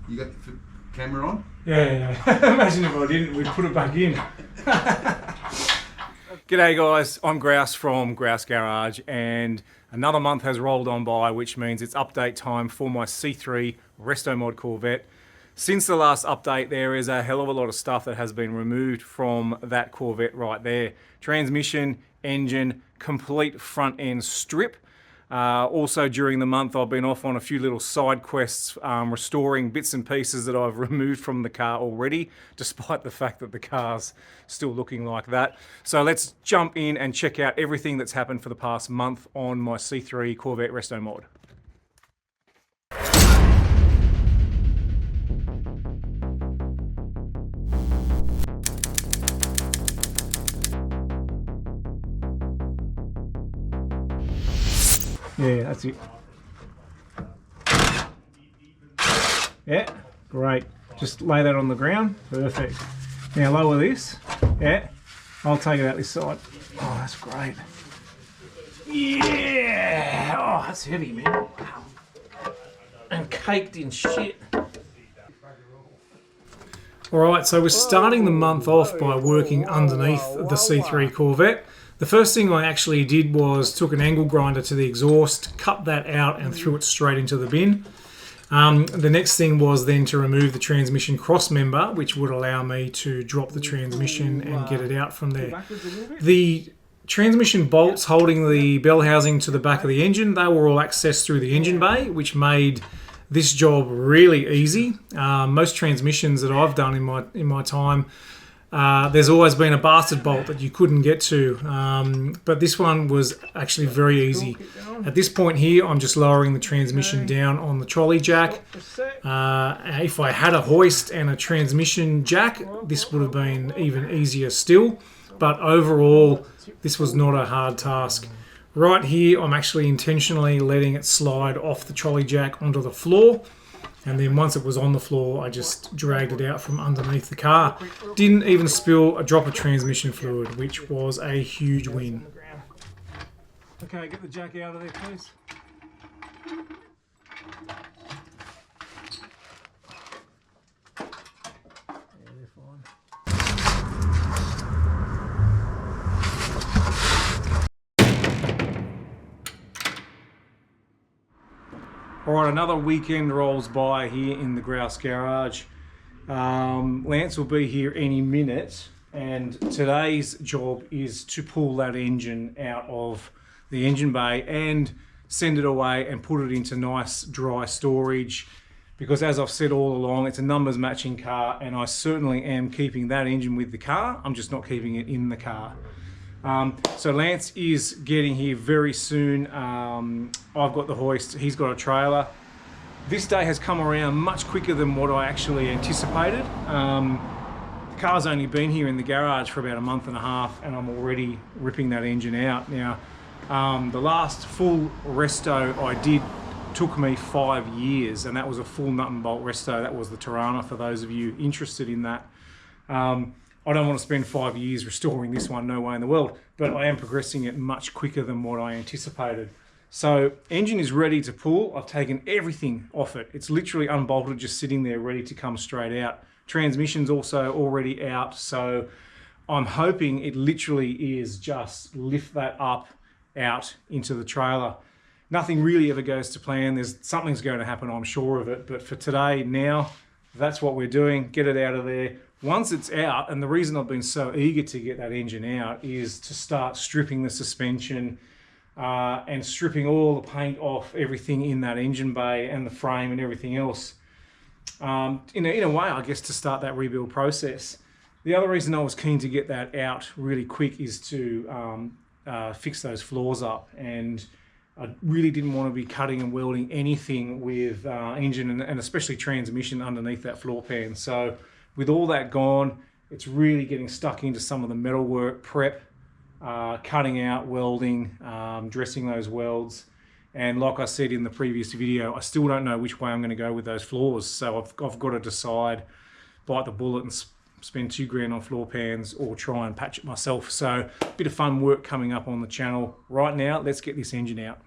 You got the camera on? Yeah. Imagine if I didn't, we'd put it back in. G'day guys, I'm Grouse from Grouse Garage, and another month has rolled on by, which means it's update time for my C3 Restomod Corvette. Since the last update, there is a hell of a lot of stuff that has been removed from that Corvette right there. Transmission, engine, complete front end strip. Also during the month I've been off on a few little side quests restoring bits and pieces that I've removed from the car already, despite the fact that the car's still looking like that. So let's jump in and check out everything that's happened for the past month on my C3 Corvette Restomod. Yeah, that's it. Yeah, great. Just lay that on the ground. Perfect. Now lower this. Yeah, I'll take it out this side. Oh, that's great. Yeah! Oh, that's heavy, man. And caked in shit. Alright, so we're starting the month off by working underneath the C3 Corvette. The first thing I actually did was took an angle grinder to the exhaust, cut that out and threw it straight into the bin. The next thing was then to remove the transmission cross member, which would allow me to drop the transmission and get it out from there. The transmission bolts holding the bell housing to the back of the engine, they were all accessed through the engine bay, which made this job really easy. Most transmissions that I've done in my time, there's always been a bastard bolt that you couldn't get to, but this one was actually very easy. At this point here, I'm just lowering the transmission down on the trolley jack. If I had a hoist and a transmission jack, this would have been even easier still, but overall, this was not a hard task. Right here, I'm actually intentionally letting it slide off the trolley jack onto the floor. And then once it was on the floor, I just dragged it out from underneath the car. Didn't even spill a drop of transmission fluid, which was a huge win. Okay, get the jack out of there, please. Yeah, they're fine. Alright, another weekend rolls by here in the Grouse Garage. Lance will be here any minute, and today's job is to pull that engine out of the engine bay and send it away and put it into nice dry storage, because as I've said all along, it's a numbers matching car, and I certainly am keeping that engine with the car. I'm just not keeping it in the car. So Lance is getting here very soon. I've got the hoist, he's got a trailer. This day has come around much quicker than what I actually anticipated. The car's only been here in the garage for about a month and a half, and I'm already ripping that engine out. Now, the last full resto I did took me 5 years, and that was a full nut and bolt resto. That was the Tirana, for those of you interested in that. I don't want to spend 5 years restoring this one, no way in the world, but I am progressing it much quicker than what I anticipated. So engine is ready to pull. I've taken everything off it. It's literally unbolted, just sitting there ready to come straight out. Transmission's also already out, so I'm hoping it literally is just lift that up out into the trailer. Nothing really ever goes to plan. Something's going to happen, I'm sure of it, but for today, now, that's what we're doing. Get it out of there. Once it's out, and the reason I've been so eager to get that engine out is to start stripping the suspension and stripping all the paint off everything in that engine bay and the frame and everything else. In a way, I guess, to start that rebuild process. The other reason I was keen to get that out really quick is to fix those floors up, and I really didn't want to be cutting and welding anything with engine and especially transmission underneath that floor pan. So with all that gone, it's really getting stuck into some of the metalwork prep, cutting out, welding, dressing those welds. And like I said in the previous video, I still don't know which way I'm going to go with those floors. So I've got to decide, bite the bullet and spend $2 on floor pans, or try and patch it myself. So a bit of fun work coming up on the channel. Right now, let's get this engine out.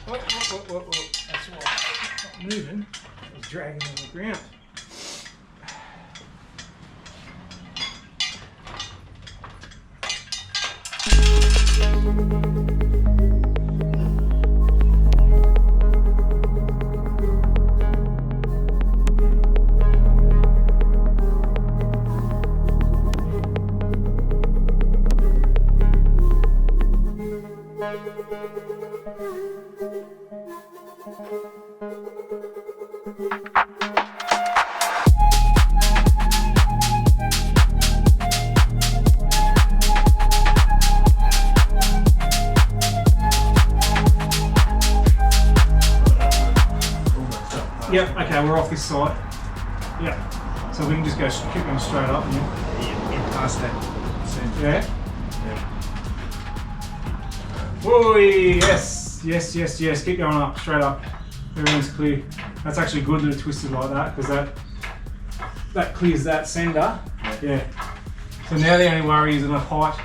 Whoa. That's right. Not moving. dragging on the ground. Yep, okay, we're off this side. Yep. So we can just go keep going straight up. Yeah, past that. Yeah? Whoa, yes, yes, yes, yes. Keep going up, straight up. Everything's clear. That's actually good that it twisted like that, because that clears that sender. Yeah. So now the only worry is enough height.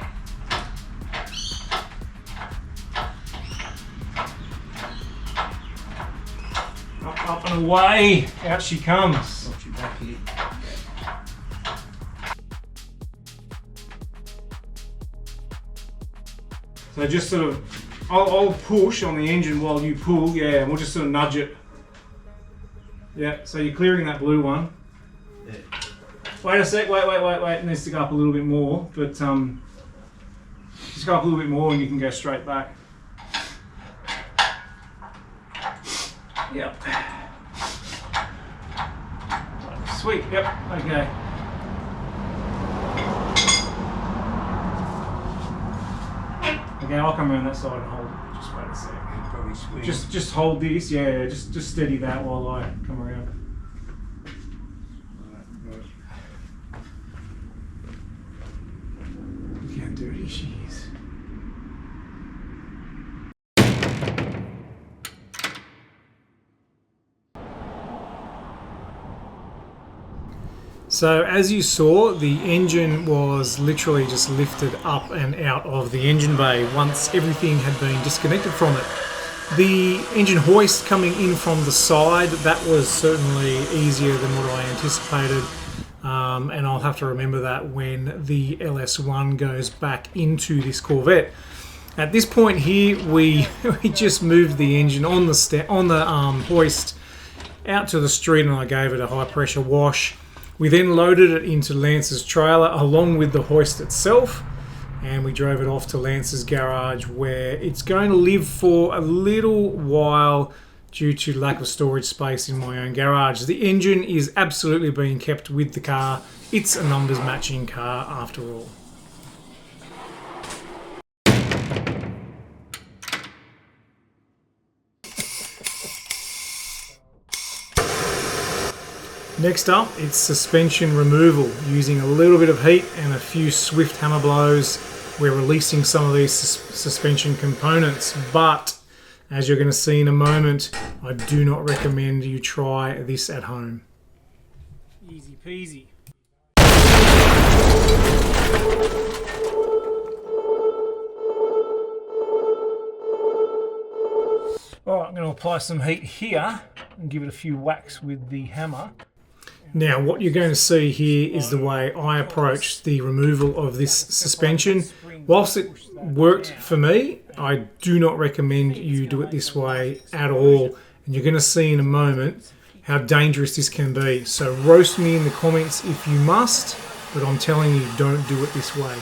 Up and away, out she comes. Got you back here. So just sort of, I'll push on the engine while you pull, yeah, and we'll just sort of nudge it. Yeah, so you're clearing that blue one. Yeah. Wait a sec, wait, it needs to go up a little bit more, but just go up a little bit more and you can go straight back. Yep. Sweet, yep, okay. Okay, I'll come around that side and hold it. Just wait a sec. You'll probably swing. Just hold this, yeah, just steady that while I come around. Right. Look how dirty she is. So as you saw, the engine was literally just lifted up and out of the engine bay once everything had been disconnected from it. The engine hoist coming in from the side, that was certainly easier than what I anticipated. And I'll have to remember that when the LS1 goes back into this Corvette. At this point here, we just moved the engine on the hoist out to the street, and I gave it a high pressure wash. We then loaded it into Lance's trailer along with the hoist itself, and we drove it off to Lance's garage, where it's going to live for a little while due to lack of storage space in my own garage. The engine is absolutely being kept with the car. It's a numbers matching car after all. Next up, it's suspension removal. Using a little bit of heat and a few swift hammer blows, we're releasing some of these suspension components, but as you're going to see in a moment, I do not recommend you try this at home. Easy peasy. Alright, I'm going to apply some heat here and give it a few whacks with the hammer. Now what you're going to see here is the way I approached the removal of this suspension. Whilst it worked for me, I do not recommend you do it this way at all. And you're going to see in a moment how dangerous this can be. So roast me in the comments if you must, but I'm telling you, don't do it this way.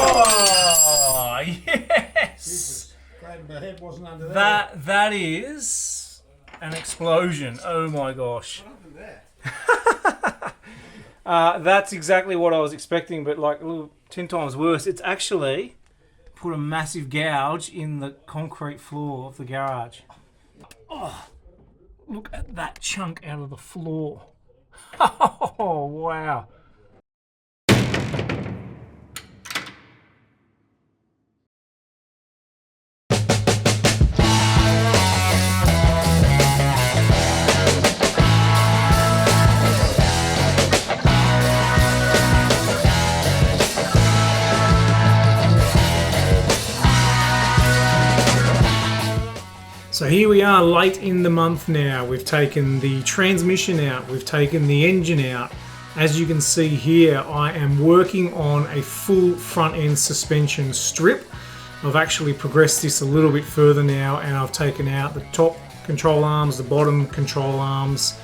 Oh, yes! Glad my head wasn't under there. That is an explosion. Oh my gosh. What happened there? That's exactly what I was expecting, but like a little 10 times worse. It's actually put a massive gouge in the concrete floor of the garage. Oh, look at that chunk out of the floor. Oh, wow. So here we are late in the month now. We've taken the transmission out, we've taken the engine out. As you can see here, I am working on a full front end suspension strip. I've actually progressed this a little bit further now, and I've taken out the top control arms, the bottom control arms,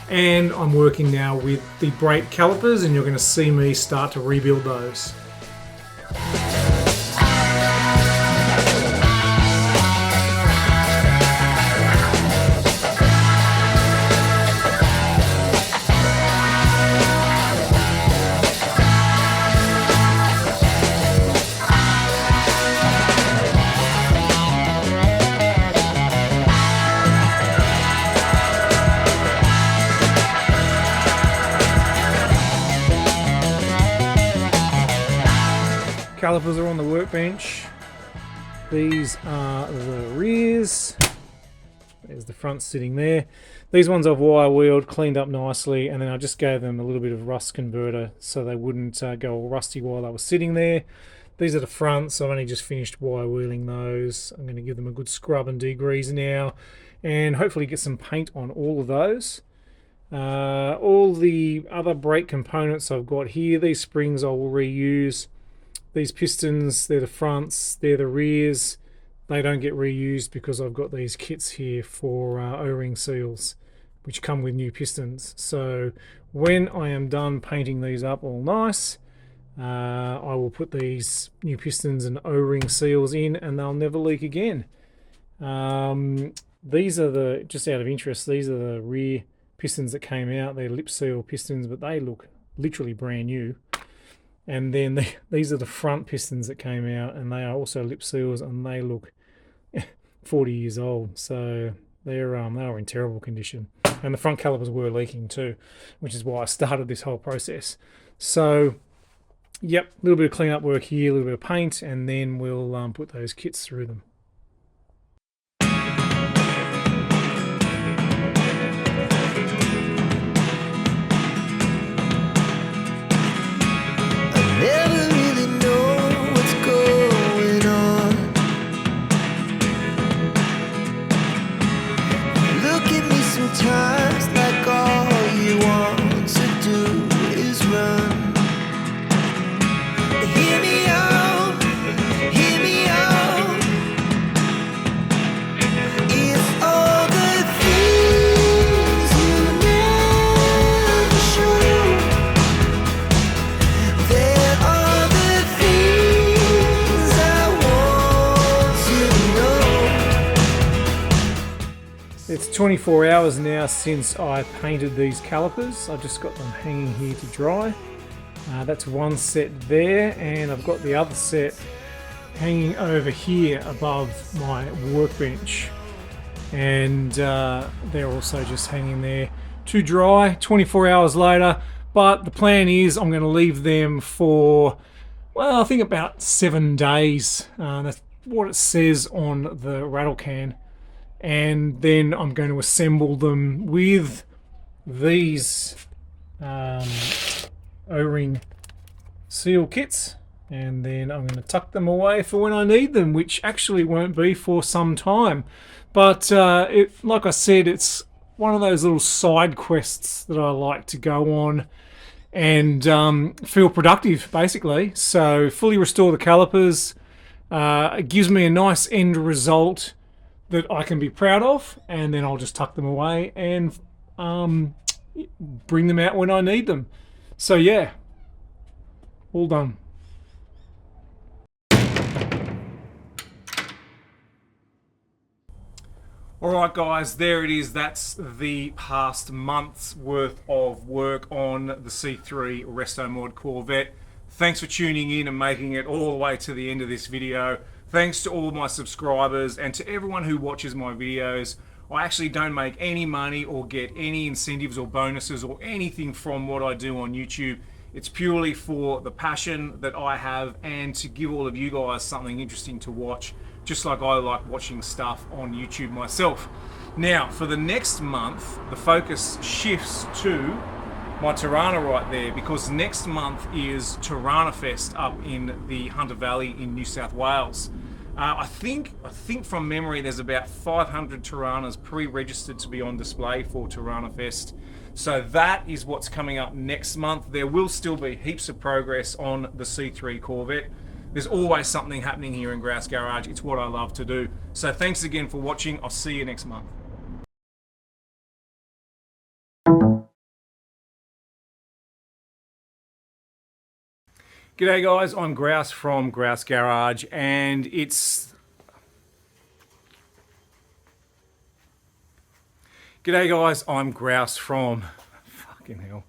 and I'm working now with the brake calipers, and you're going to see me start to rebuild those. Calipers are on the workbench. These are the rears. There's the front sitting there. These ones I've wire wheeled, cleaned up nicely, and then I just gave them a little bit of rust converter so they wouldn't go all rusty while they were sitting there. These are the fronts. I've only just finished wire wheeling those. I'm going to give them a good scrub and degrease now, and hopefully get some paint on all of those. All the other brake components I've got here, these springs I will reuse. These pistons, they're the fronts, they're the rears. They don't get reused because I've got these kits here for O-ring seals, which come with new pistons. So when I am done painting these up all nice, I will put these new pistons and O-ring seals in, and they'll never leak again. These are the, just out of interest, these are the rear pistons that came out. They're lip seal pistons, but they look literally brand new. And then these are the front pistons that came out, and they are also lip seals, and they look 40 years old. So they were in terrible condition. And the front calipers were leaking too, which is why I started this whole process. So, yep, a little bit of cleanup work here, a little bit of paint, and then we'll put those kits through them. Never really know what's going on. Look at me sometimes like all you want to do is run. Hear me out, hear me out. It's all the things you never show. It's 24 hours now since I painted these calipers. I just got them hanging here to dry. That's one set there, and I've got the other set hanging over here above my workbench. And they're also just hanging there to dry 24 hours later. But the plan is I'm going to leave them for, well, I think about 7 days. That's what it says on the rattle can. And then I'm going to assemble them with these O-ring seal kits, and then I'm going to tuck them away for when I need them, which actually won't be for some time. But like I said, it's one of those little side quests that I like to go on and feel productive, basically. So fully restore the calipers. It gives me a nice end result that I can be proud of, and then I'll just tuck them away and bring them out when I need them. So yeah, all done. Alright guys, there it is. That's the past month's worth of work on the C3 Restomod Corvette. Thanks for tuning in and making it all the way to the end of this video. Thanks to all my subscribers and to everyone who watches my videos. I actually don't make any money or get any incentives or bonuses or anything from what I do on YouTube. It's purely for the passion that I have and to give all of you guys something interesting to watch, just like I like watching stuff on YouTube myself. Now, for the next month, the focus shifts to my Tirana right there, because next month is Tirana Fest up in the Hunter Valley in New South Wales. I think from memory there's about 500 Tiranas pre-registered to be on display for Tirana Fest. So that is what's coming up next month. There will still be heaps of progress on the C3 Corvette. There's always something happening here in Grouse Garage. It's what I love to do. So thanks again for watching. I'll see you next month. G'day guys, I'm Grouse from Grouse Garage, and it's... G'day guys, I'm Grouse from... Fucking hell.